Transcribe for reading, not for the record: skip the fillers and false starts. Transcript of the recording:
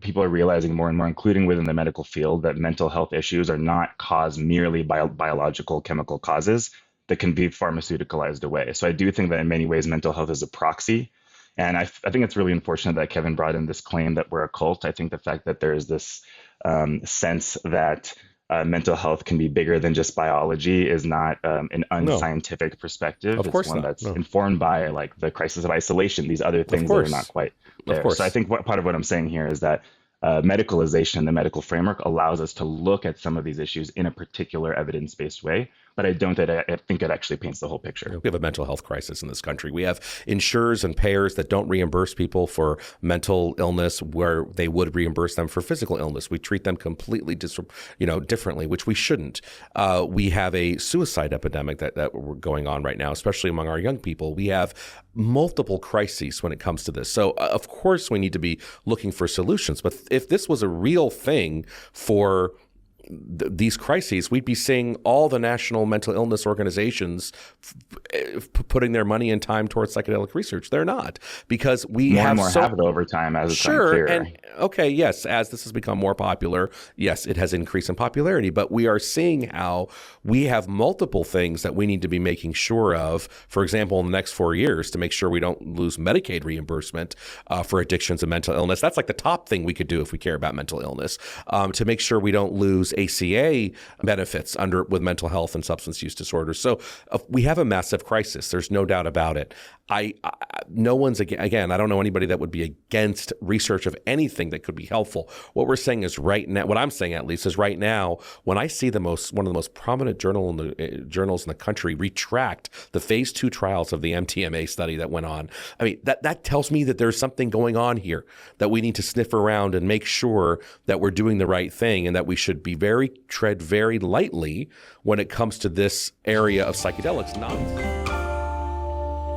people are realizing more and more, including within the medical field, that mental health issues are not caused merely by biological chemical causes that can be pharmaceuticalized away. So I do think that in many ways, mental health is a proxy. And I think it's really unfortunate that Kevin brought in this claim that we're a cult. I think the fact that there is this sense that mental health can be bigger than just biology is not an No, unscientific perspective. of It's course one not. that's No, informed by like the crisis of isolation, these other of things that are not course, quite of there. So I course. think part of what I'm saying here is that medicalization, the medical framework, allows us to look at some of these issues in a particular evidence-based way. But I don't I think it actually paints the whole picture. We have a mental health crisis in this country. We have insurers and payers that don't reimburse people for mental illness where they would reimburse them for physical illness. We treat them completely differently, which we shouldn't. We have a suicide epidemic that we're going on right now, especially among our young people. We have multiple crises when it comes to this. So, of course, we need to be looking for solutions. But if this was a real thing for these crises, we'd be seeing all the national mental illness organizations putting their money and time towards psychedelic research. They're not, because we More and have more have it over time as it's gotten sure. clearer. And okay, yes, as this has become more popular, yes, it has increased in popularity, but we are seeing how we have multiple things that we need to be making sure of, for example, in the next 4 years, to make sure we don't lose Medicaid reimbursement for addictions and mental illness. That's like the top thing we could do if we care about mental illness, to make sure we don't lose ACA benefits with mental health and substance use disorders. So we have a massive crisis. There's no doubt about it. No one's, again, I don't know anybody that would be against research of anything that could be helpful. What we're saying is right now, what I'm saying at least is right now, when I see one of the most prominent journals in the country retract the phase 2 trials of the MTMA study that went on, I mean, that tells me that there's something going on here that we need to sniff around and make sure that we're doing the right thing, and that we should tread very lightly when it comes to this area of psychedelics.